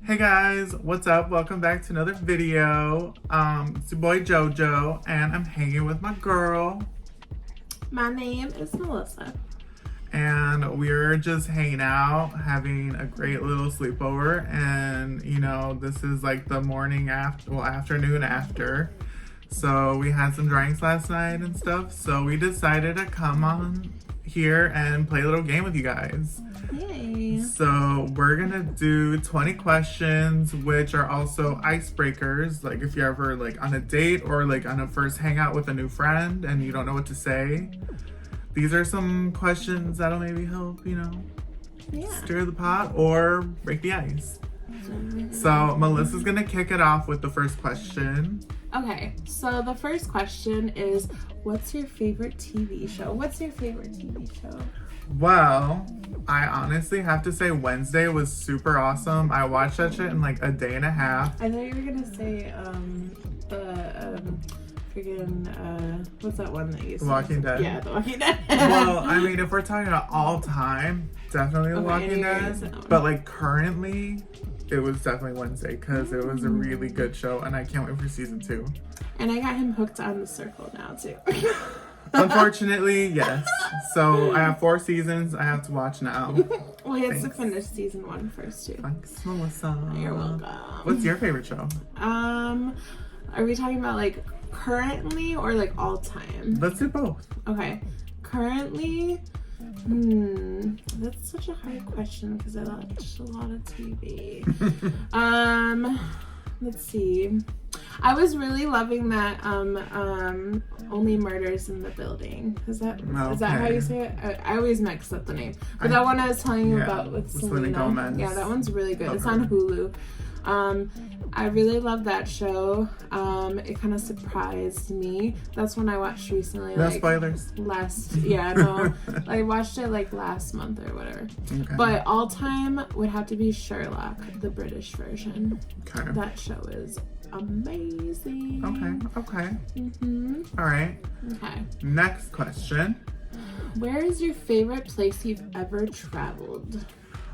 Hey guys, what's up? Welcome back to another video. It's your boy Jojo, and I'm hanging with my girl. My name is Melissa. And we're just hanging out, having a great little sleepover. And you know, this is like the morning after, well, afternoon after. So we had some drinks last night and stuff. So we decided to come on here and play a little game with you guys. Yay. So we're gonna do 20 questions, which are also icebreakers. Like if you're ever like on a date or like on a first hangout with a new friend and you don't know what to say. These are some questions that'll maybe help, you know, stir the pot or break the ice. So Melissa's gonna kick it off with the first question. Okay, so the first question is, what's your favorite TV show? What's your favorite TV show? Well, I honestly have to say Wednesday was super awesome. I watched that shit in like a day and a half. I thought you were gonna say what's that one that you said? The Walking Dead. Yeah, The Walking Dead. Well, I mean, if we're talking about all time, definitely The Walking Dead. But like currently, it was definitely Wednesday because it was a really good show and I can't wait for season 2. And I got him hooked on The Circle now too. Unfortunately, yes. So I have 4 seasons I have to watch now. Well, he has to finish season 1 first too. Thanks, Melissa. You're welcome. What's your favorite show? Are we talking about like currently or like all time? Let's do both. Okay. Currently, that's such a hard question because I watch a lot of TV. Let's see. I was really loving that Only Murders in the Building. Is that how you say it? I always mix up the name. But that one I was telling you about with Selena Gomez. Yeah, that one's really good. Okay. It's on Hulu. I really love that show. It kind of surprised me. That's one I watched recently. No spoilers. I watched it like last month or whatever. Okay. But all time would have to be Sherlock, the British version. Okay. That show is amazing. Okay. Mm-hmm. All right. Okay. Next question. Where is your favorite place you've ever traveled?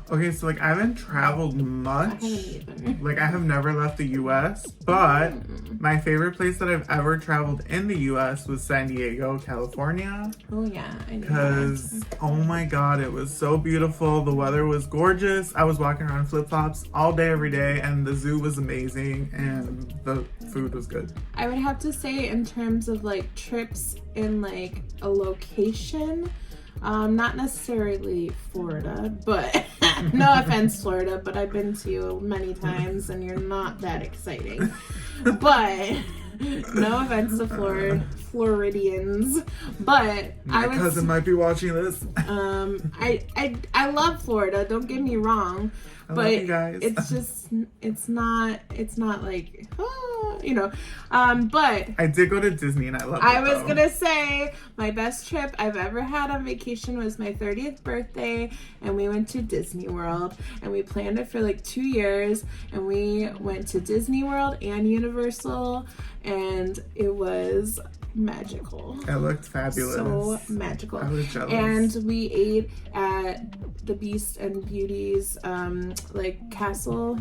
Okay, so like I haven't traveled much. I haven't either. Like I have never left the US, but my favorite place that I've ever traveled in the US was San Diego, California. Oh yeah, I know. Because oh my god, it was so beautiful. The weather was gorgeous. I was walking around flip-flops all day every day and the zoo was amazing and the food was good. I would have to say in terms of like trips in like a location, not necessarily Florida, but no offense Florida, but I've been to you many times and you're not that exciting. But no offense to Floridians, but my cousin might be watching this. I love Florida, don't get me wrong, but love you guys. it's not like but I did go to Disney and I loved it. I was gonna say my best trip I've ever had on vacation was my 30th birthday, and we went to Disney World, and we planned it for like 2 years, and we went to Disney World and Universal, and it was magical. It looked fabulous. So magical. I was jealous. And we ate at the Beast and Beauty's like castle,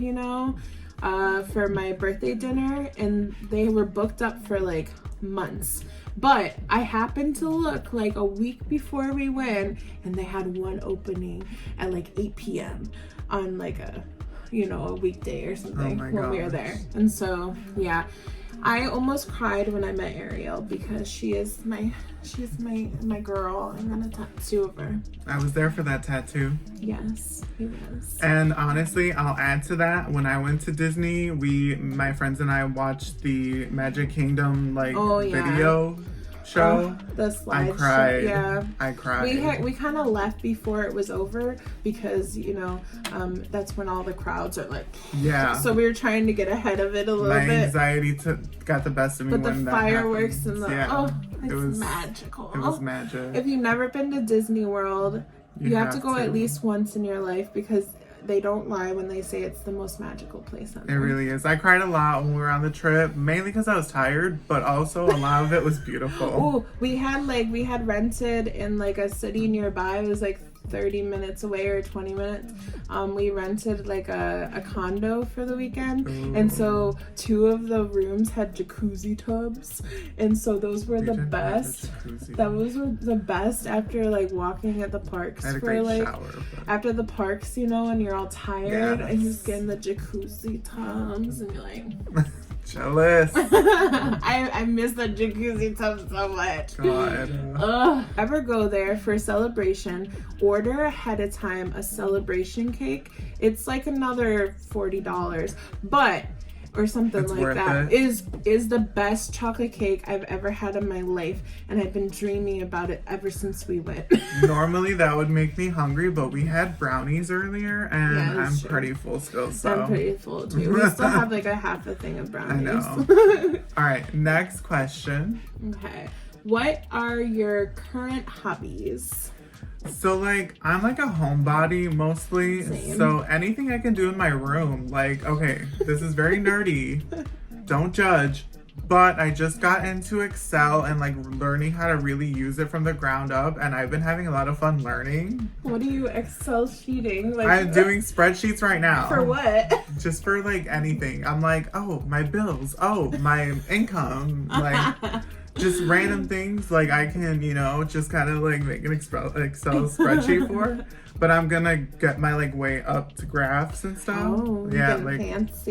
for my birthday dinner, and they were booked up for like months. But I happened to look like a week before we went, and they had one opening at like 8 p.m. on like a weekday or something when we were there. And so yeah, I almost cried when I met Ariel because she's my girl. I'm gonna tattoo of her. I was there for that tattoo. Yes, he was. And honestly, I'll add to that. When I went to Disney, my friends and I watched the Magic Kingdom video show. The slide I cried. Show. Yeah, I cried. We kind of left before it was over because that's when all the crowds are like. Yeah. So we were trying to get ahead of it a little bit. My anxiety got the best of me. But when the that fireworks happens. and it was magical. It was magic. If you've never been to Disney World, you have to go at least once in your life because they don't lie when they say it's the most magical place on earth. It really is. I cried a lot when we were on the trip, mainly because I was tired, but also a lot of it was beautiful. Oh, we had rented in like a city nearby. It was like 30 minutes away or 20 minutes. We rented like a condo for the weekend. Ooh. And so 2 of the rooms had jacuzzi tubs, and so those were the best. Those were the best after like walking at the parks for like after the parks, you know, and you're all tired and you just get in the jacuzzi tubs and you're like jealous. I miss the jacuzzi tub so much. God. Ever go there for a celebration, order ahead of time a celebration cake. It's like another $40, but or something it's like that is the best chocolate cake I've ever had in my life, and I've been dreaming about it ever since we went. Normally that would make me hungry, but we had brownies earlier and I'm true. Pretty full still, so I'm pretty full too. We still have like a half a thing of brownies. I know. All right, next question. Okay, what are your current hobbies? So like I'm like a homebody mostly. Same. So anything I can do in my room, like, okay, this is very nerdy, don't judge, but I just got into Excel and like learning how to really use it from the ground up, and I've been having a lot of fun learning. What are you Excel sheeting? Like, I'm doing spreadsheets right now. For what? Just for like anything. I'm like, oh, my bills, oh, my income, like just random things like I can, you know, just kind of like make an Excel spreadsheet for. But I'm gonna get my like way up to graphs and stuff. Oh, yeah, like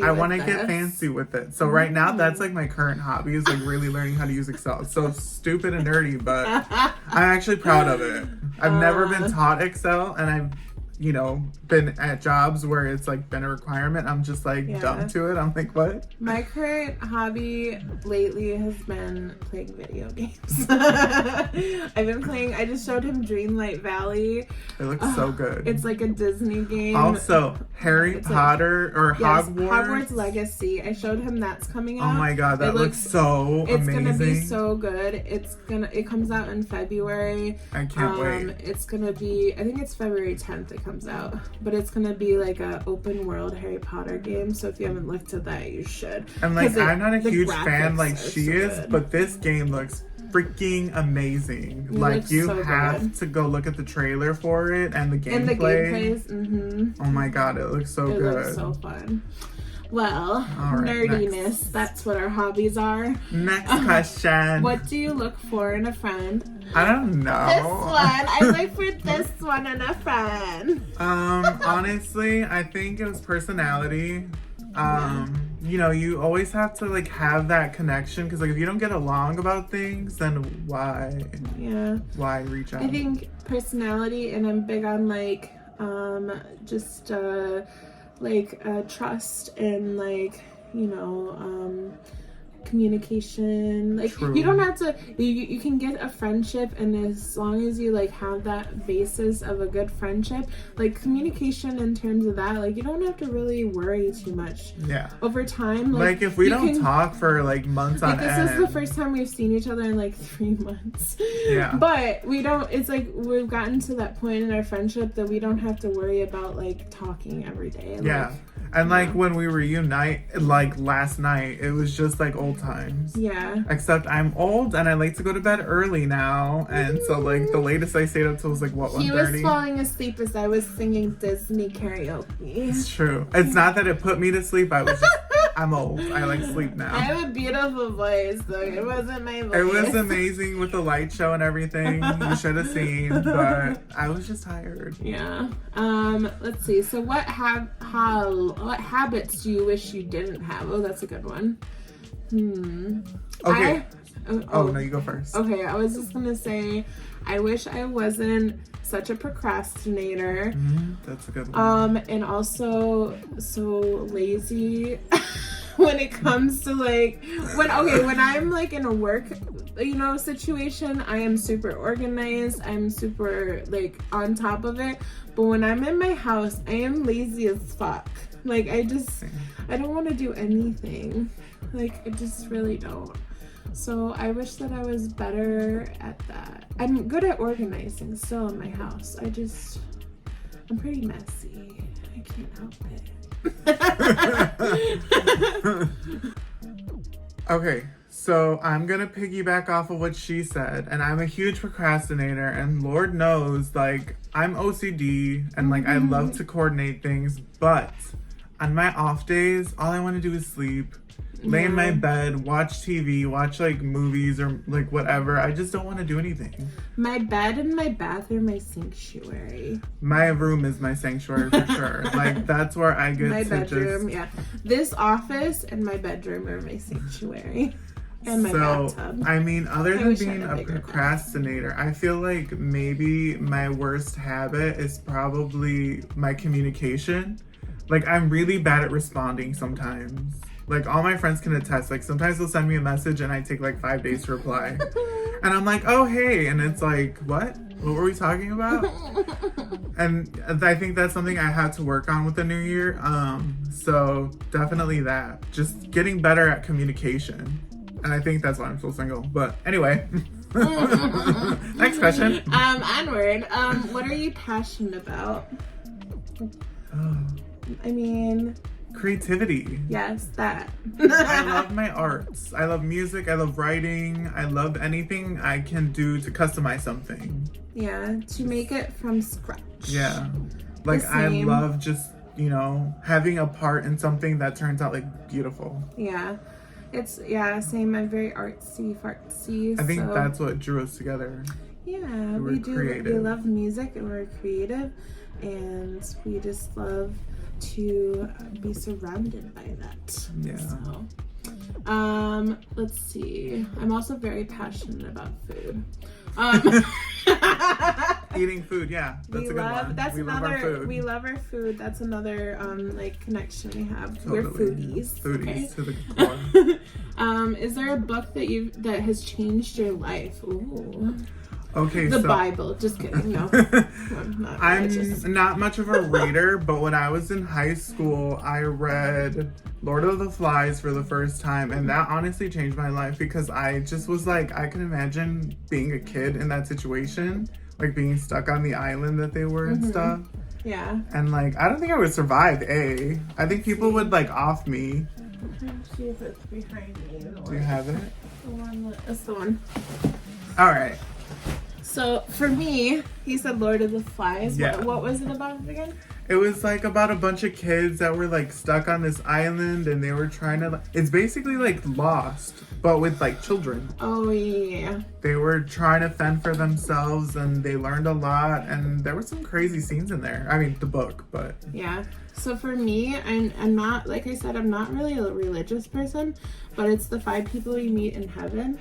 I want to get fancy with it. So right now that's like my current hobby is like really learning how to use Excel. It's so stupid and nerdy, but I'm actually proud of it. I've never been taught Excel, and I've, you know, been at jobs where it's like been a requirement. I'm just like dumb to it. I'm like, what? My current hobby lately has been playing video games. I've been playing, I just showed him Dreamlight Valley. It looks so good. It's like a Disney game. Also, Harry Potter or Hogwarts. Hogwarts Legacy. I showed him that's coming out. Oh my god, that looks so amazing. It's gonna be so good. It comes out in February. I can't wait. It's gonna be, I think it's February 10th it comes out. But it's gonna be like a open world Harry Potter game. So if you haven't looked at that, you should. And like I'm not a huge fan like she is, but this game looks freaking amazing. Like you have to go look at the trailer for it and the gameplay. And the gameplays. Oh my god, it looks so good. It looks so fun. Well, right, nerdiness, that's what our hobbies are. Next question. What do you look for in a friend? I don't know. This one. I look for this one in a friend. Honestly, I think it was personality. You know, you always have to like have that connection, because like if you don't get along about things, then why reach out? I think personality, and I'm big on like trust and like, you know, communication. Like True. You don't have to, you can get a friendship, and as long as you like have that basis of a good friendship, like communication in terms of that, like you don't have to really worry too much. Yeah. Over time, like if we don't talk for like months on end. This is the first time we've seen each other in like 3 months. Yeah. But we don't, it's like we've gotten to that point in our friendship that we don't have to worry about like talking every day. Yeah. Like, and like when we reunite, like last night, it was just like old times. Yeah. Except I'm old and I like to go to bed early now, and so like the latest I stayed up till was like what, 1:30? He was falling asleep as I was singing Disney karaoke. It's true. It's not that it put me to sleep. I was just, I'm old. I like sleep now. I have a beautiful voice, though. It wasn't my voice. It was amazing with the light show and everything. You should have seen, but I was just tired. Yeah. Let's see. So what habits do you wish you didn't have? Oh, that's a good one. Okay. No, you go first. Okay, I was just gonna say, I wish I wasn't such a procrastinator. That's a good one. And also so lazy when it comes to like when I'm like in a work, you know, situation, I am super organized. I'm super like on top of it. But when I'm in my house, I am lazy as fuck. Like I don't want to do anything. Like I just really don't. So I wish that I was better at that. I'm good at organizing still in my house. I'm pretty messy. I can't help it. Okay, So I'm gonna piggyback off of what she said, and I'm a huge procrastinator, and Lord knows, like, I'm OCD, and like I love to coordinate things, but on my off days, all I want to do is sleep, lay in my bed, watch TV, watch like movies or like whatever. I just don't want to do anything. My bed and my bath are my sanctuary. My room is my sanctuary for sure. Like, that's where I get My to bedroom, yeah. This office and my bedroom are my sanctuary. And my bathtub. I mean, other I than wish I being had a a bigger procrastinator, I feel like maybe my worst habit is probably my communication. Like, I'm really bad at responding sometimes. Like, all my friends can attest. Like, sometimes they'll send me a message and I take like 5 days to reply. And I'm like, oh, hey. And it's like, what? What were we talking about? And I think that's something I had to work on with the new year. So definitely that. Just getting better at communication. And I think that's why I'm still single. But anyway. Next question. Onward. What are you passionate about? I mean, creativity. Yes, that. I love my arts. I love music. I love writing. I love anything I can do to customize something. Yeah, to make it from scratch. Yeah. Like, I love just, you know, having a part in something that turns out like beautiful. Yeah. It's, yeah, same. I'm very fartsy. I think that's what drew us together. Yeah, we do. Creative. We love music and we're creative, and we just love to be surrounded by that. Yeah. So, let's see. I'm also very passionate about food. Eating food, yeah, that's a good one. We love our food. We love our food. That's another like connection we have. Totally. We're foodies. Foodies to the core. Is there a book that has changed your life? Ooh. Okay, the Bible. Just kidding. No, I'm not much of a reader, but when I was in high school, I read Lord of the Flies for the first time, and that honestly changed my life because I just was like, I can imagine being a kid in that situation, like being stuck on the island that they were and stuff. Yeah. And like, I don't think I would survive. I think people would like off me. Let's see if it's behind me. Do you have it? It's the one. All right. So for me, he said Lord of the Flies. Yeah. What was it about again? It was like about a bunch of kids that were like stuck on this island and they were trying to, it's basically like Lost, but with like children. Oh yeah. They were trying to fend for themselves and they learned a lot, and there were some crazy scenes in there. I mean, the book, but. Yeah. So for me, I'm not, like I said, I'm not really a religious person, but it's The 5 People You Meet in Heaven,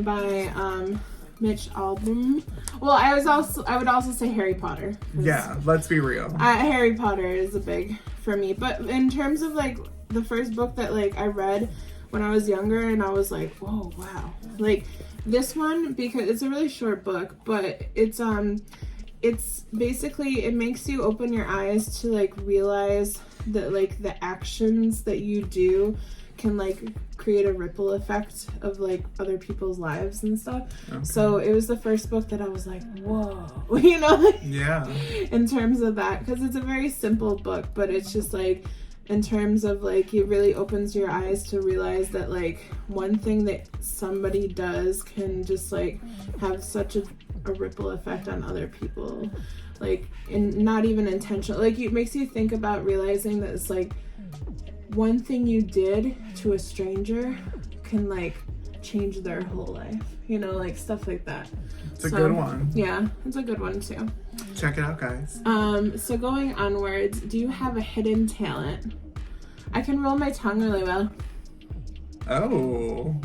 by Mitch Albom. Well, I would also say Harry Potter. Yeah, let's be real. Harry Potter is a big for me. But in terms of like the first book that like I read when I was younger, and I was like, whoa, wow. Like this one, because it's a really short book, but it's basically, it makes you open your eyes to like realize that like the actions that you do can like create a ripple effect of like other people's lives and stuff. Okay. So it was the first book that I was like, whoa, you know? Yeah. In terms of that, because it's a very simple book, but it's just like, in terms of like, it really opens your eyes to realize that like one thing that somebody does can just like have such a ripple effect on other people, like, and not even intentional. Like, it makes you think about realizing that it's like one thing you did to a stranger can like change their whole life, you know, like stuff like that. It's a good one. Yeah, it's a good one too. Check it out, guys. So going onwards, do you have a hidden talent? I can roll my tongue really well. Oh.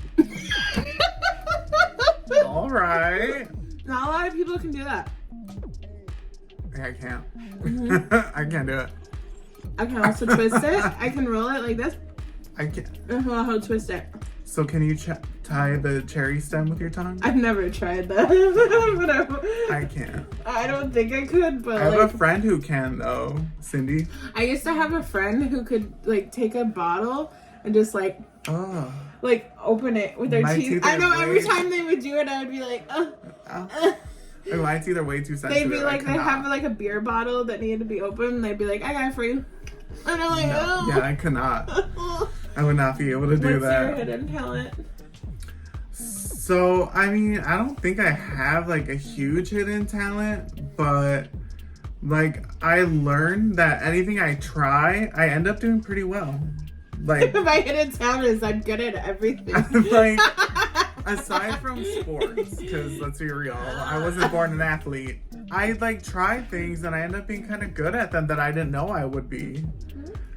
All right. Not a lot of people can do that. I can't. I can't do it. I can also twist it. I can roll it like this. I can't. I'll twist it. So can you tie the cherry stem with your tongue? I've never tried that. But I can't. I don't think I could, but I have a friend who can though, Cindy. I used to have a friend who could like take a bottle and just like like open it with their teeth. I know every time they would do it, I would be like, My teeth are way too sensitive. They'd be like, they have like a beer bottle that needed to be opened. They'd be like, I got it for you. And I'm like, Yeah, I could not. I would not be able to do that. What's your hidden talent? So, I mean, I don't think I have like a huge hidden talent, but like I learned that anything I try, I end up doing pretty well. Like My hidden talent is I'm good at everything. like aside from sports, because let's be real, I wasn't born an athlete. I like try things and I end up being kind of good at them that I didn't know I would be.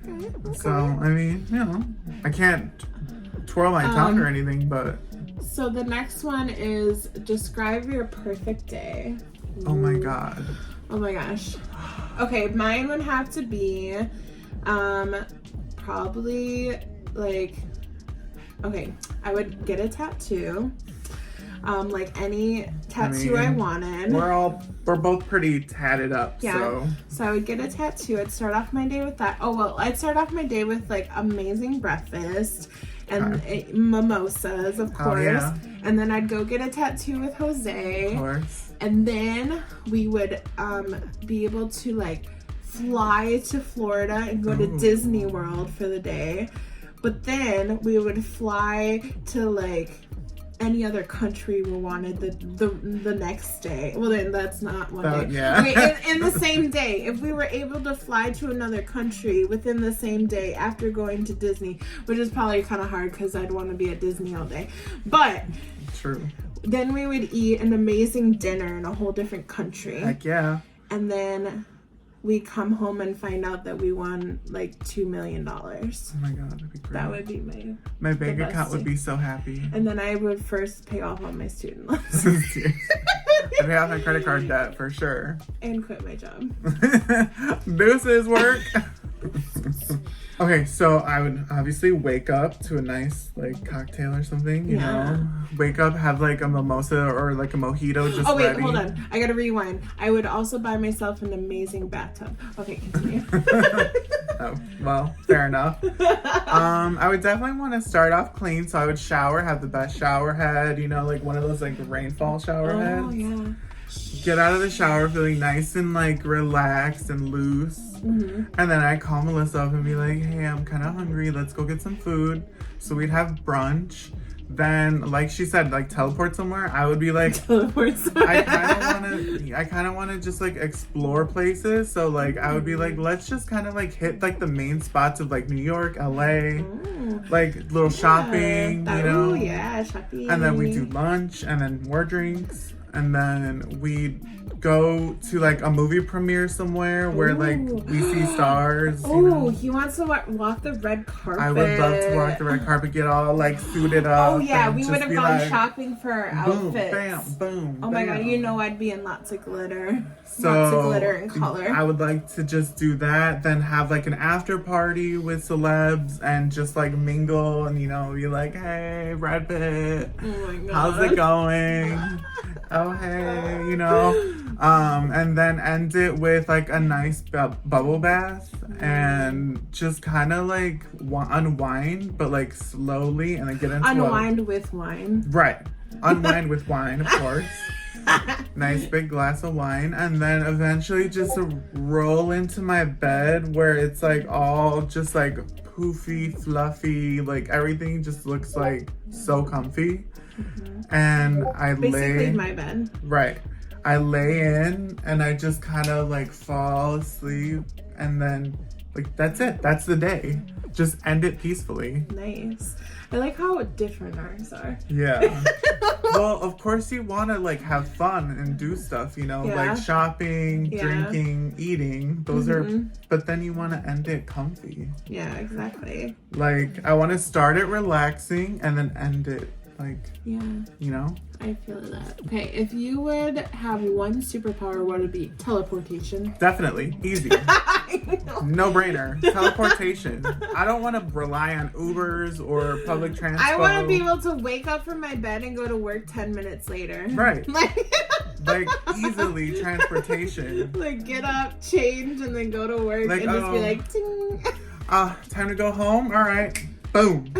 Okay. So, I mean, you know, I can't twirl my tongue or anything, but. So the next one is describe your perfect day. Oh my God. Oh my gosh. Okay, mine would have to be probably like, okay, I would get a tattoo. Like any tattoo I wanted. We're both pretty tatted up, Yeah. So I would get a tattoo. I'd start off my day with that. Oh well, I'd start off my day with like amazing breakfast and mimosas, of course. Oh, yeah. And then I'd go get a tattoo with Jose. Of course. And then we would be able to like fly to Florida and go to Disney World for the day. But then we would fly to like any other country we wanted the next day. Well, then that's not one day. Yeah. Okay, in the same day. If we were able to fly to another country within the same day after going to Disney, which is probably kind of hard because I'd want to be at Disney all day. But True. then we would eat an amazing dinner in a whole different country. Heck yeah. And then we come home and find out that we won like $2 million. Oh my God, that'd be great. That would be my bank the account best would be so happy. And then I would first pay off all my student loans. I'd pay off my credit card debt for sure. And quit my job. Deuces work. Okay, so I would obviously wake up to a nice like cocktail or something, you know? Wake up, have like a mimosa or like a mojito just ready. Hold on. I gotta rewind. I would also buy myself an amazing bathtub. Okay, continue. Oh, well, fair enough. I would definitely want to start off clean, so I would shower, have the best shower head, you know, like one of those like rainfall shower heads. Oh, yeah. Get out of the shower feeling nice and like relaxed and loose. Mm-hmm. And then I call Melissa up and be like, hey, I'm kind of hungry. Let's go get some food. So we'd have brunch. Then, like she said, like teleport somewhere. I would be like, I kind of want to just like explore places. So like I would be like, let's just kind of like hit like the main spots of like New York, LA, like little shopping, you know? Oh yeah, shopping. And then we do lunch and then more drinks. And then we go to like a movie premiere somewhere where like we see stars. Oh, he wants to walk the red carpet. I would love to walk the red carpet, get all like suited up. Oh yeah, we just would have be gone like, shopping for our boom, outfits. bam, boom. Oh my bam. God, you know I'd be in lots of glitter. So lots of glitter and color. I would like to just do that, then have like an after party with celebs and just like mingle and, you know, be like, hey, Brad Pitt, Oh my God. how's it going? Oh, hey, you know, and then end it with like a nice bubble bath and just kind of like unwind, but like slowly, and then get into Unwind with wine. Right. Unwind with wine, of course. Nice big glass of wine, and then eventually just roll into my bed where it's like all just like poofy, fluffy, like everything just looks like so comfy. And I Basically my bed. Right. I lay in and I just kind of like fall asleep, and then like that's it. That's the day. Just end it peacefully. Nice. I like how different ours are. Yeah. Well, of course you want to like have fun and do stuff, you know, like shopping, drinking, eating. Those are, but then you want to end it comfy. Yeah, exactly. Like I want to start it relaxing and then end it like, you know? I feel that. Okay, if you would have one superpower, what would it be? Teleportation. Definitely. Easy. No brainer. Teleportation. I don't want to rely on Ubers or public transport. I want to be able to wake up from my bed and go to work 10 minutes later. Right. Like easily transportation. Like get up, change, and then go to work like, and just be like, ting. Time to go home? All right. Boom.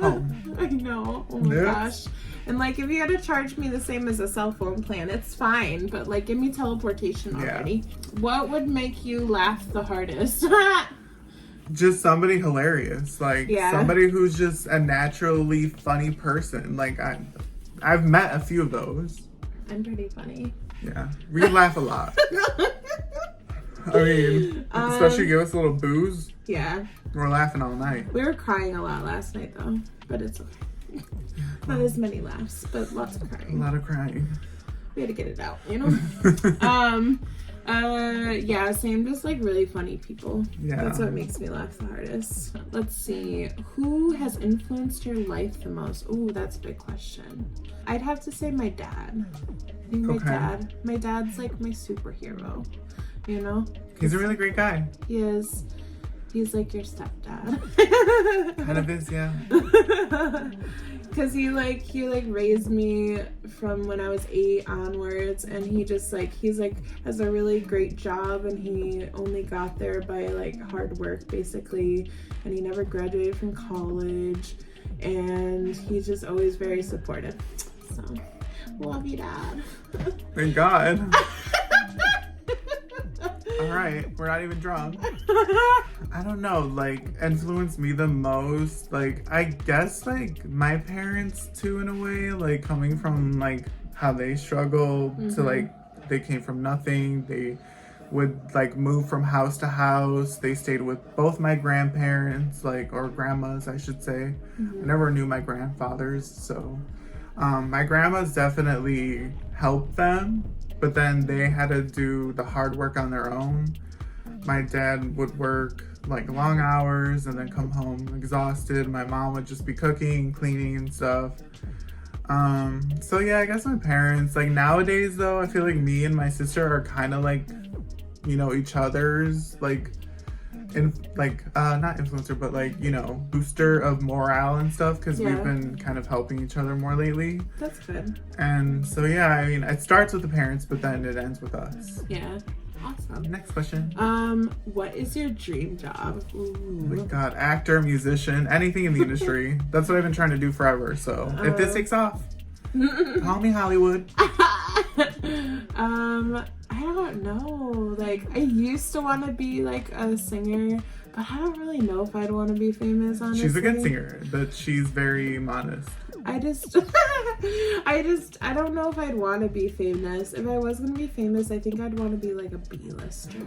Home. I know. Oh my gosh. And like, if you had to charge me the same as a cell phone plan, it's fine. But like, give me teleportation already. What would make you laugh the hardest? Just somebody hilarious. Like somebody who's just a naturally funny person. Like I've met a few of those. I'm pretty funny. Yeah, we laugh a lot. I mean, especially give us a little booze. Yeah. We're laughing all night. We were crying a lot last night though, but it's okay. Not as many laughs, but lots of crying. A lot of crying. We had to get it out, you know? Yeah, same, just like really funny people. Yeah. That's what makes me laugh the hardest. Let's see. Who has influenced your life the most? Ooh, that's a big question. I'd have to say my dad. I think my dad's like my superhero, you know? He's a really great guy. He is. He's like your stepdad. Kind of is, yeah. Cause he raised me from when I was 8 onwards, and he's has a really great job, and he only got there by like hard work basically, and he never graduated from college, and he's just always very supportive. So love you, Dad. Thank God. All right, we're not even drunk. I don't know, like, influenced me the most, like, I guess, like, my parents, too, in a way, like, coming from, like, how they struggled to, like, they came from nothing, they would, like, move from house to house, they stayed with both my grandparents, like, or grandmas, I should say. I never knew my grandfathers, so, my grandmas definitely helped them, but then they had to do the hard work on their own. My dad would work like long hours and then come home exhausted. My mom would just be cooking, cleaning and stuff. So yeah, I guess my parents, like nowadays though, I feel like me and my sister are kind of like, you know, each other's like, not influencer, but like, you know, booster of morale and stuff, because we've been kind of helping each other more lately. That's good. And so yeah, I mean, it starts with the parents, but then it ends with us. Yeah. Awesome. Next question. What is your dream job? Ooh. Oh my God, actor, musician, anything in the industry. That's what I've been trying to do forever. So if this takes off, call me Hollywood. I don't know. Like, I used to want to be like a singer, but I don't really know if I'd want to be famous, honestly. She's a good singer, but she's very modest. I don't know if I'd want to be famous. If I was going to be famous, I think I'd want to be like a B-lister.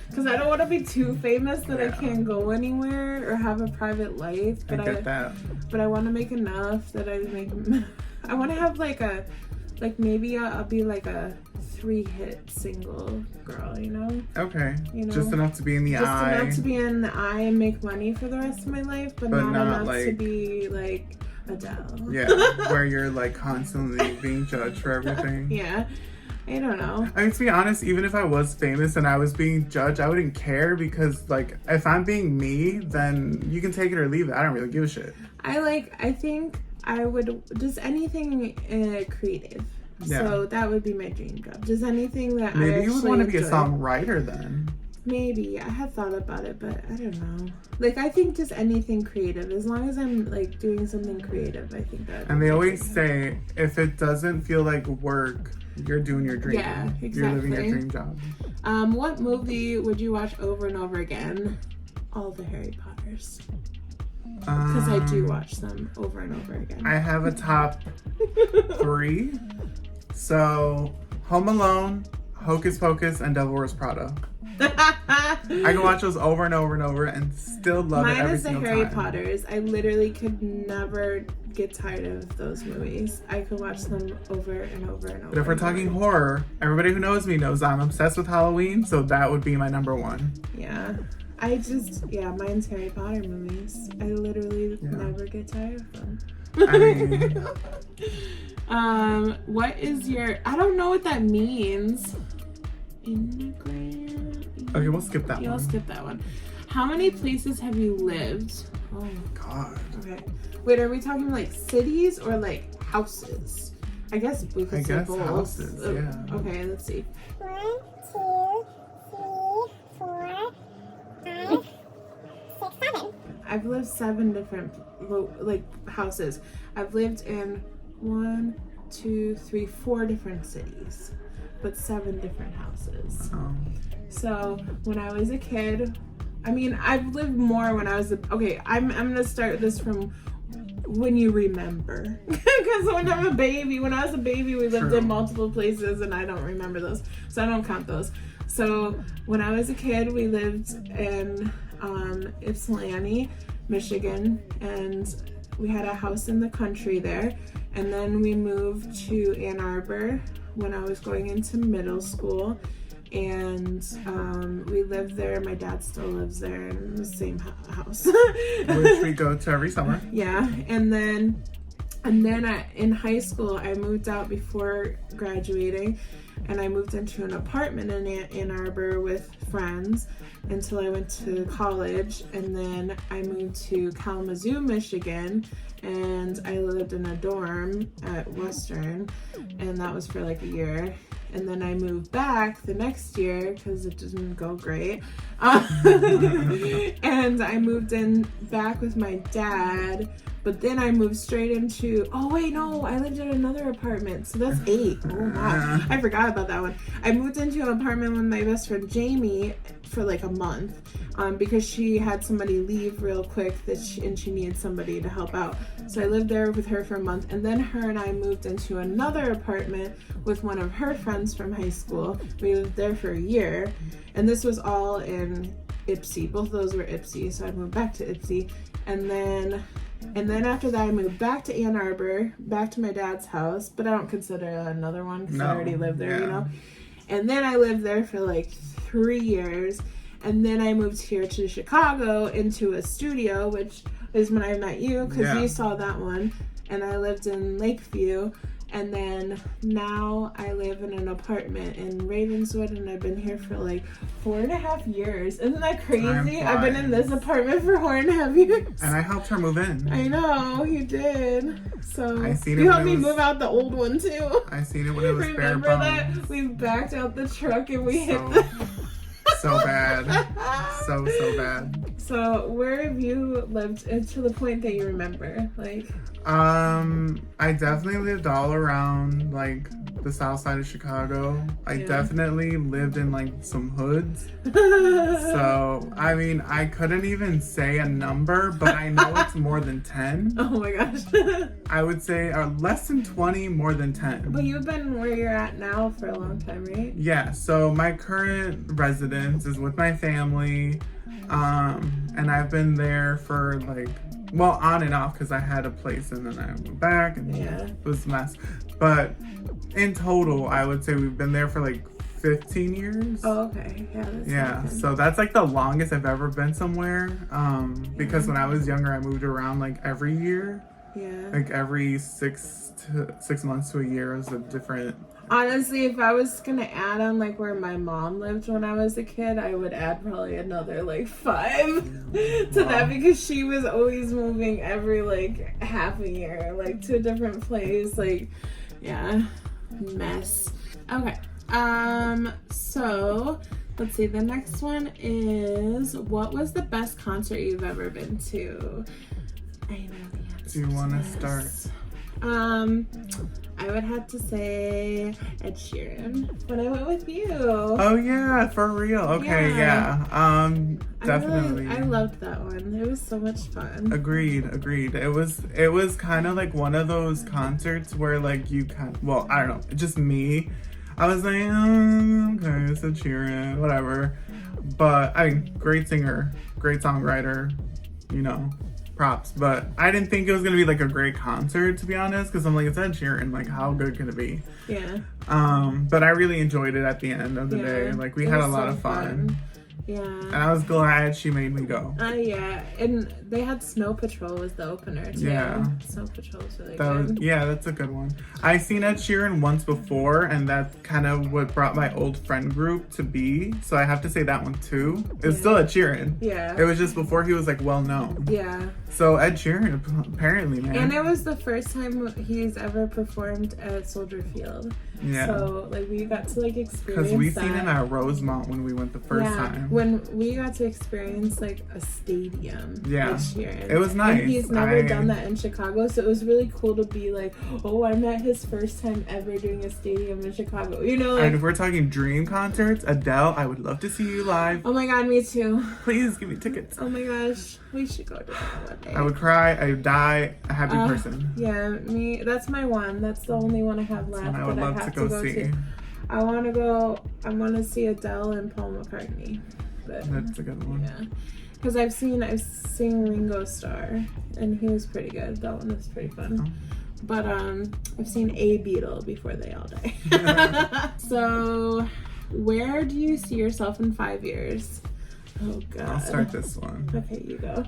Because I don't want to be too famous that I can't go anywhere or have a private life. But I get that. But I want to make enough that I want to have maybe I'll be like a 3-hit single girl, you know? Okay. You know? Just enough to be in the eye. Just enough to be in the eye and make money for the rest of my life, but not enough to be like Adele. Yeah, where you're like constantly being judged for everything. Yeah. I don't know. I mean, to be honest, even if I was famous and I was being judged, I wouldn't care, because like if I'm being me, then you can take it or leave it. I don't really give a shit. I think I would just anything creative. Yeah. So that would be my dream job. Just anything that maybe you would want to be a songwriter then. Maybe. I had thought about it, but I don't know. Like, I think just anything creative. As long as I'm like doing something creative, I think that. And they always say, if it doesn't feel like work, you're doing your dream. Yeah, exactly. You're living your dream job. What movie would you watch over and over again? All the Harry Potters. Because I do watch them over and over again. I have a top 3. So, Home Alone, Hocus Pocus, and Devil Wears Prada. I can watch those over and over and over and still love it every single time. Mine is the Harry Potters. I literally could never get tired of those movies. I could watch them over and over and over. But if we're talking horror, everybody who knows me knows I'm obsessed with Halloween, so that would be my number 1. Yeah. Mine's Harry Potter movies. I literally never get tired of them. I mean... what is your... I don't know what that means. Enneagram? Okay, we'll skip that one. We'll skip that one. How many places have you lived? Oh, God. Okay. Wait, are we talking like cities or like houses? I guess we could say both. Houses, yeah. Okay, let's see. 1, 2, 3, 4, 5, 6, 7. I've lived 7 different houses. I've lived in 1, 2, 3, 4 different cities, but 7 different houses. So when I was a kid, I mean, I've lived more when I was I'm gonna start this from when you remember. Because when I was a baby, we lived True. in multiple places and I don't remember those. So I don't count those. So when I was a kid, we lived in Ypsilanti, Michigan, and we had a house in the country there. And then we moved to Ann Arbor when I was going into middle school. And we lived there. My dad still lives there in the same house. Which we go to every summer. Yeah. And then in high school, I moved out before graduating. And I moved into an apartment in Ann Arbor with friends until I went to college. And then I moved to Kalamazoo, Michigan. And I lived in a dorm at Western. And that was for like a year. And then I moved back the next year because it didn't go great. And I moved in back with my dad. But then I moved straight into, I lived in another apartment. So that's 8. Oh my, I forgot about that one. I moved into an apartment with my best friend Jamie for like a month because she had somebody leave real quick and she needed somebody to help out. So I lived there with her for a month. And then her and I moved into another apartment with one of her friends from high school. We lived there for a year. And this was all in Ypsi. Both of those were Ypsi. So I moved back to Ypsi. And then after that, I moved back to Ann Arbor, back to my dad's house, but I don't consider it another one because I already lived there, you know? And then I lived there for like 3 years, and then I moved here to Chicago into a studio, which is when I met you, because you saw that one, and I lived in Lakeview, and then now I live in an apartment in Ravenswood, and I've been here for like 4.5 years. Isn't that crazy? I've been in this apartment for 4.5 years. And I helped her move in. I know, you did. So I seen you it helped me move out the old one too. I seen it when it was bare bones. Remember that? We backed out the truck and we hit the... So bad. So bad. So where have you lived to the point that you remember? Like, I definitely lived all around like the south side of Chicago. I definitely lived in like some hoods. So I mean, I couldn't even say a number, but I know it's more than 10. Oh my gosh. I would say less than 20, more than 10. But you've been where you're at now for a long time, right? Yeah, so my current residence is with my family. And I've been there for like, well, on and off because I had a place and then I went back and it was a mess. But in total, I would say we've been there for like 15 years. Oh, okay. Yeah, so that's like the longest I've ever been somewhere. Because when I was younger, I moved around like every year. Yeah. Like every 6 months to a year was a different. Honestly, if I was gonna add on like where my mom lived when I was a kid, I would add probably another like 5 to that because she was always moving every like half a year, like to a different place. Like, yeah, mess. Okay. So let's see. The next one is, what was the best concert you've ever been to? I know the answer. Do you want to start? I would have to say Ed Sheeran when I went with you. Oh yeah, for real. Okay, yeah. Definitely. I loved that one. It was so much fun. Agreed. It was kind of like one of those concerts where like I don't know, just me. I was like, okay, it's Ed Sheeran, whatever. But I mean, great singer, great songwriter, you know. Props, but I didn't think it was gonna be like a great concert, to be honest, because I'm like, it's Ed Sheeran, like how good can it be? Yeah. But I really enjoyed it at the end of the day. Like we had a lot of fun. Yeah. And I was glad she made me go. Yeah, and they had Snow Patrol as the opener too. Yeah. Snow Patrol was really good. Yeah, that's a good one. I seen Ed Sheeran once before, and that's kind of what brought my old friend group to be. So I have to say that one too. It's still Ed Sheeran. Yeah. It was just before he was like well known. Yeah. So Ed Sheeran, apparently, man. And it was the first time he's ever performed at Soldier Field. Yeah. So like we got to like experience Because we that. seen him at Rosemont when we went the first time. When we got to experience like a stadium this year. It was nice. And he's never done that in Chicago, so it was really cool to be like, oh, I'm at his first time ever doing a stadium in Chicago. You know, like, and if we're talking dream concerts, Adele, I would love to see you live. oh my god, me too. Please give me tickets. Oh my gosh, we should go to that one day. I would cry, I would die a happy person. Yeah, me. That's my one. That's the only one I have left. And I would love to go see. I want to go. I want to see Adele and Paul McCartney. But That's a good one. yeah, because I've seen Ringo Starr, and he was pretty good. That one was pretty fun. Oh. But I've seen a Beatle before they all die. So, where do you see yourself in 5 years? Oh god. I'll start this one. Okay, you go.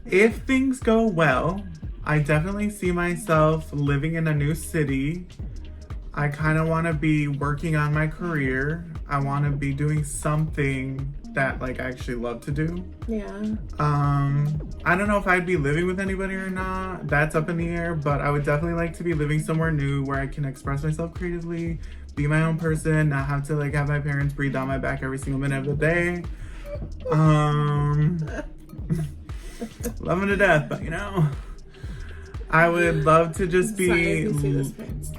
If things go well, I definitely see myself living in a new city. I kind of want to be working on my career. I want to be doing something that like I actually love to do. Yeah. I don't know if I'd be living with anybody or not. That's up in the air, but I would definitely like to be living somewhere new where I can express myself creatively, be my own person, not have to like have my parents breathe down my back every single minute of the day. Love them to death, but you know, I would love to just be. Sorry if you see this, parents.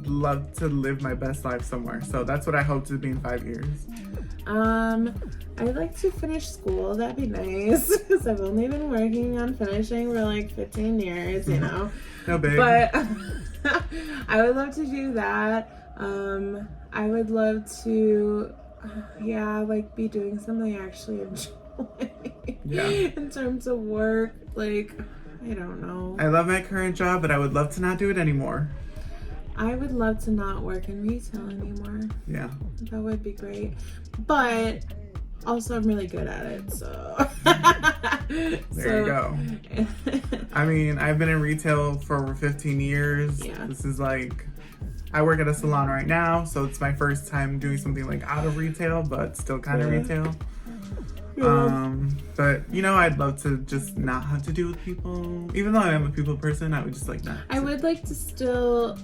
love to live my best life somewhere. So that's what I hope to be in 5 years. I'd like to finish school. That'd be nice because I've only been working on finishing for like 15 years, you know. No big. But I would love to do that. I would love to, like be doing something I actually enjoy. In terms of work, like, I don't know. I love my current job, but I would love to not do it anymore. I would love to not work in retail anymore. Yeah. That would be great. But also I'm really good at it, so. There you go. I mean, I've been in retail for over 15 years. Yeah. This is like, I work at a salon right now, so it's my first time doing something like out of retail, but still kind of retail. But you know, I'd love to just not have to deal with people. Even though I am a people person, I would just like not. I would like to still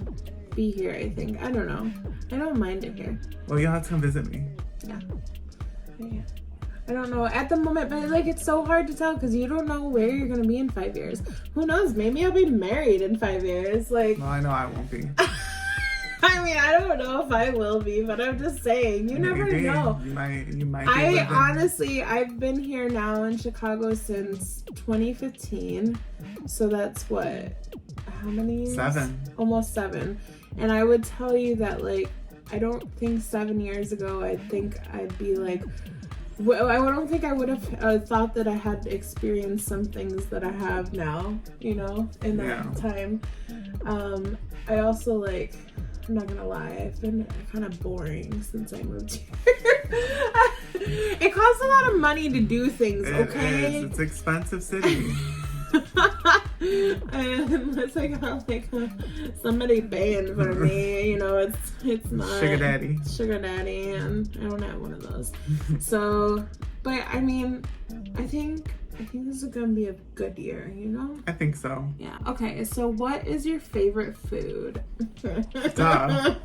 be here, I think. I don't know. I don't mind it here. Well, you'll have to come visit me. Yeah. I don't know at the moment, but like it's so hard to tell because you don't know where you're gonna be in 5 years. Who knows? Maybe I'll be married in 5 years. Like, Well, I know I won't be. I mean, I don't know if I will be, but I'm just saying, you never Maybe. know. You might. I've been here now in Chicago since 2015. So that's what? How many years? 7. Almost 7. And I would tell you that, like, I don't think 7 years ago, I think I'd be like, well, I don't think I would have thought that I had experienced some things that I have now, you know, in that time. I also, like, I'm not gonna lie, I've been kind of boring since I moved here. It costs a lot of money to do things, okay? It is. It's an expensive city. Unless I got like somebody paying for me, you know, it's not Sugar daddy, and I don't have one of those. So, but I mean, I think this is gonna be a good year, you know? I think so. Yeah. Okay. So, what is your favorite food? Duh.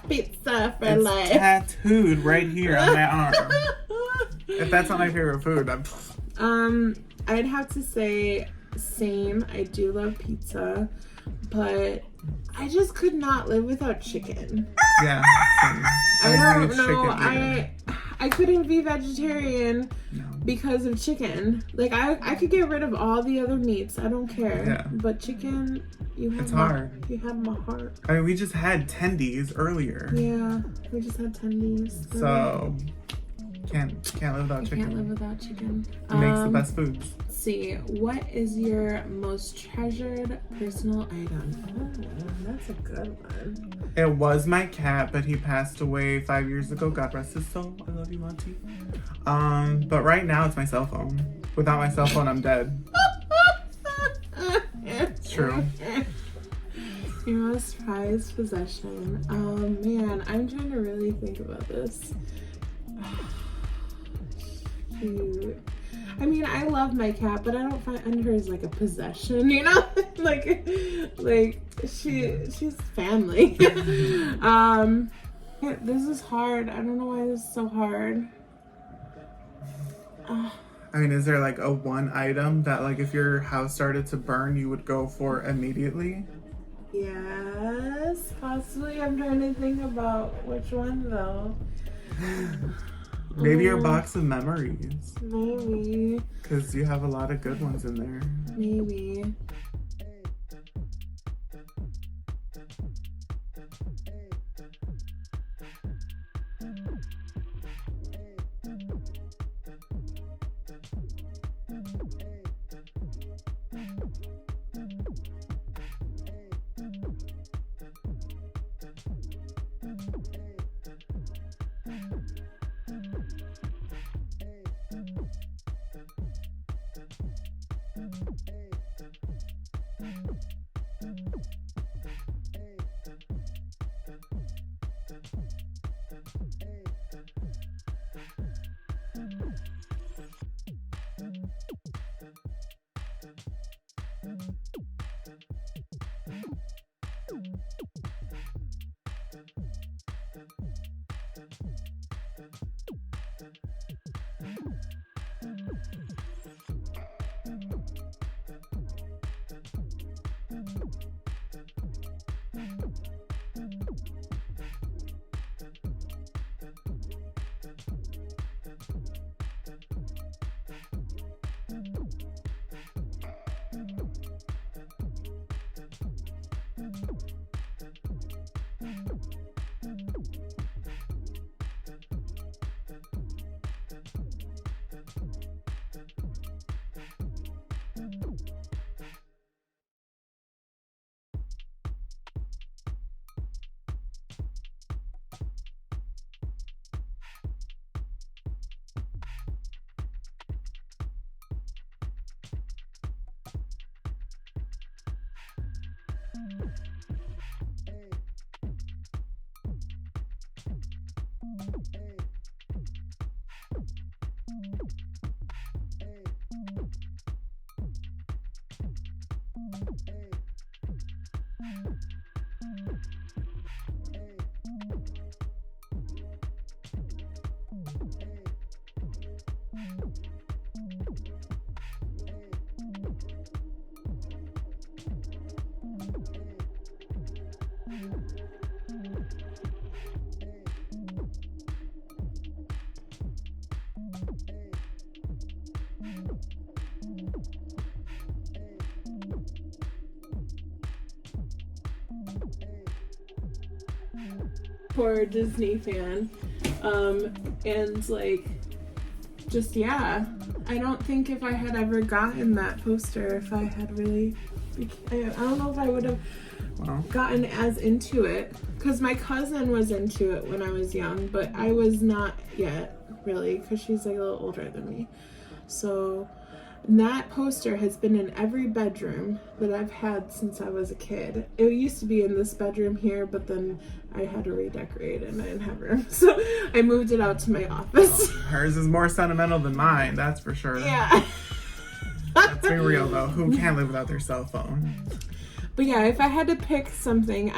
Pizza for It's life. tattooed right here on my arm. If that's not my favorite food, I'd have to say same. I do love pizza, but I just could not live without chicken. Yeah. Same. I don't hate know. chicken I couldn't be vegetarian No. because of chicken. Like I could get rid of all the other meats. I don't care. Yeah. But chicken, It's hard. You have my heart. I mean, we just had tendies earlier. Yeah, we just had tendies. So can't live without chicken. Can't live without chicken. It makes the best foods. Let's see. What is your most treasured personal item? Oh, that's a good one. It was my cat, but he passed away 5 years ago. God rest his soul. I love you, Monty. But right now it's my cell phone. Without my cell phone, I'm dead. It's true. Your most prized possession. Man, I'm trying to really think about this. Shoot. I mean, I love my cat, but I don't find her as like a possession, you know? like she's family. This is hard. I don't know why this is so hard. I mean, is there like a one item that like if your house started to burn, you would go for immediately? Yes, possibly. I'm trying to think about which one though. Maybe your box of memories. Maybe. Because you have a lot of good ones in there. Maybe. For Disney fan, and like, just yeah, I don't think if I had ever gotten that poster, if I had really, I don't know if I would have gotten as into it, because my cousin was into it when I was young, but I was not yet really, because she's like a little older than me. So that poster has been in every bedroom that I've had since I was a kid. It used to be in this bedroom here, but then I had to redecorate and I didn't have room. So I moved it out to my office. Hers is more sentimental than mine, that's for sure. Yeah. Let's be real though, who can't live without their cell phone? But yeah, if I had to pick something,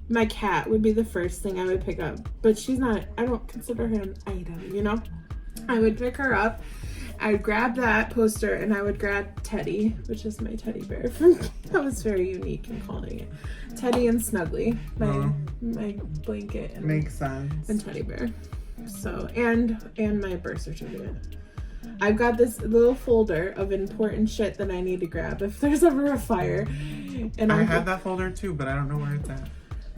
my cat would be the first thing I would pick up. But she's not, I don't consider her an item, you know? I would pick her up. I would grab that poster and I would grab Teddy, which is my teddy bear. I was very unique in calling it Teddy and Snuggly, my blanket and, makes sense, and teddy bear. So and my birth certificate. I've got this little folder of important shit that I need to grab if there's ever a fire. And I have that folder too, but I don't know where it's at.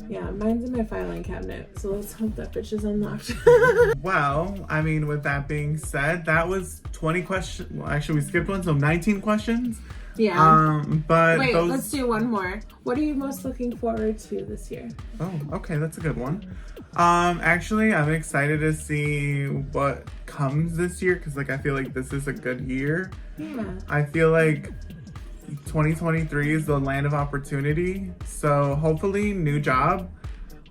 Yeah, mine's in my filing cabinet, so let's hope that bitch is unlocked. Well, I mean, with that being said, that was 20 questions. Well, actually, we skipped one, so 19 questions. Yeah. But wait, those... let's do one more. What are you most looking forward to this year? Oh, okay, that's a good one. Actually, I'm excited to see what comes this year, because like I feel like this is a good year. Yeah. I feel like 2023 is the land of opportunity. So hopefully new job,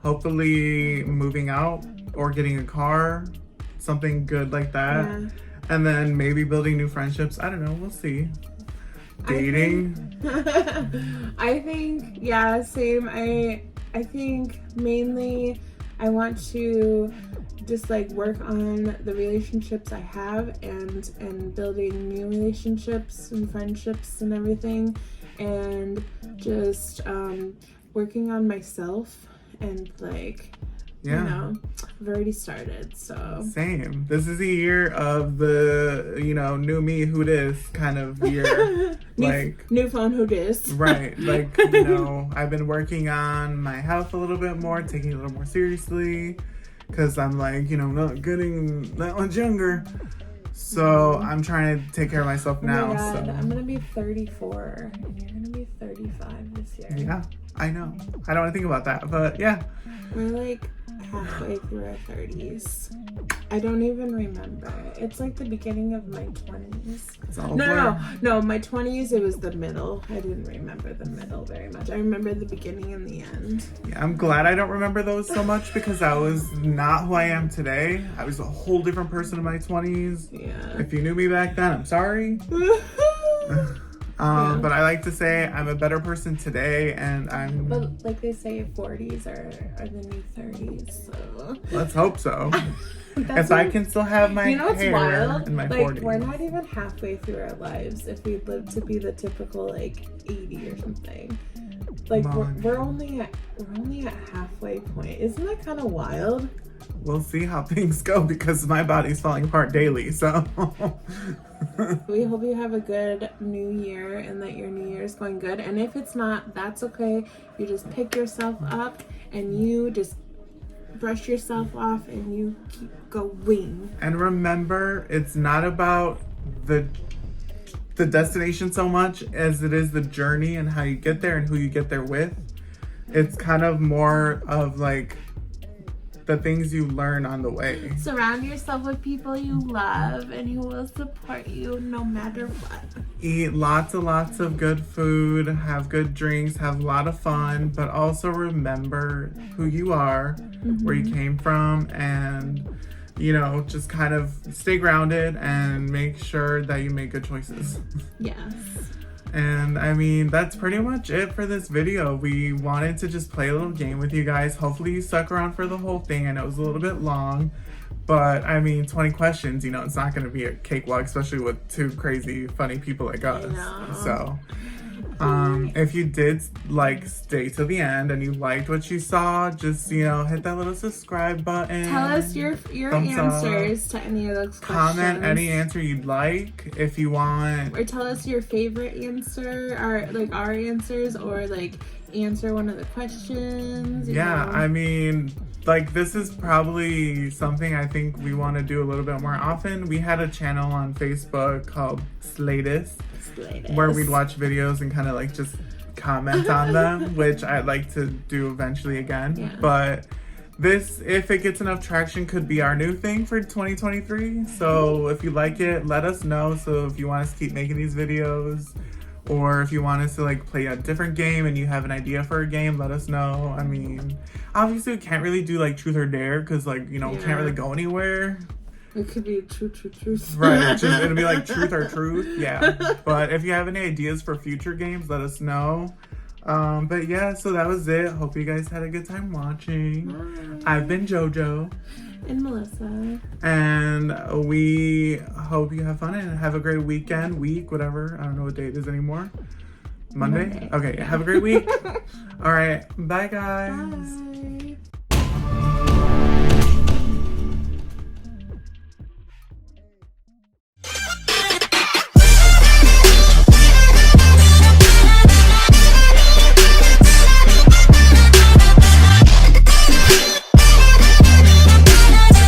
hopefully moving out or getting a car, something good like that. And then maybe building new friendships. I don't know. We'll see. Dating. I think, yeah, same. I think mainly I want to just like work on the relationships I have and building new relationships and friendships and everything, and just working on myself and like, you know, I've already started, so. Same. This is a year of the, you know, new me who dis kind of year. New phone who dis. Right. Like, you know, I've been working on my health a little bit more, taking it a little more seriously, because I'm like, you know, not getting that much younger. So I'm trying to take care of myself now. Oh my God, so I'm gonna be 34 and you're gonna be 35 this year. Yeah, I know. I don't want to think about that, but yeah. We're like halfway through our 30s. I don't even remember. It's like the beginning of my 20s. It's all No, my 20s, it was the middle. I didn't remember the middle very much. I remember the beginning and the end. Yeah, I'm glad I don't remember those so much because I was not who I am today. I was a whole different person in my 20s. Yeah. If you knew me back then, I'm sorry. But I like to say I'm a better person today, and I'm. But like they say, 40s are the new 30s. So Let's hope so. If I can still have my hair wild? in my like, 40s. We're not even halfway through our lives if we live to be the typical like 80 or something. Like we're only at halfway point. Isn't that kind of wild? We'll see how things go because my body's falling apart daily. So we hope you have a good new year and that your new year is going good. And if it's not, that's okay. You just pick yourself up and you just brush yourself off and you keep going. And remember, it's not about the destination so much as it is the journey and how you get there and who you get there with. It's kind of more of like the things you learn on the way. Surround yourself with people you love and who will support you no matter what. Eat lots and lots of good food, have good drinks, have a lot of fun, but also remember who you are, where you came from, and, you know, just kind of stay grounded and make sure that you make good choices. Yes. And I mean, that's pretty much it for this video. We wanted to just play a little game with you guys. Hopefully you stuck around for the whole thing. I know it was a little bit long, but I mean, 20 questions, you know, it's not going to be a cakewalk, especially with two crazy, funny people like us. So, if you did like stay to the end and you liked what you saw, just, you know, hit that little subscribe button. Tell us your answers to any of those questions. Comment any answer you'd like if you want. Or tell us your favorite answer, or like our answers, or like answer one of the questions. You know? I mean, like, this is probably something I think we want to do a little bit more often. We had a channel on Facebook called Slatus, where we'd watch videos and kind of like just comment on them, which I'd like to do eventually again. Yeah. But this, if it gets enough traction, could be our new thing for 2023. So if you like it, let us know. So if you want us to keep making these videos, or if you want us to like play a different game and you have an idea for a game, let us know. I mean, obviously we can't really do like truth or dare because, like, you know, we can't really go anywhere. It could be truth. Right, it'll be like truth or truth, yeah. But if you have any ideas for future games, let us know. But yeah, so that was it. Hope you guys had a good time watching. Bye. I've been JoJo. And Melissa. And we hope you have fun and have a great week, whatever. I don't know what day it is anymore. Monday? Okay, yeah. Have a great week. All right, bye guys. Bye.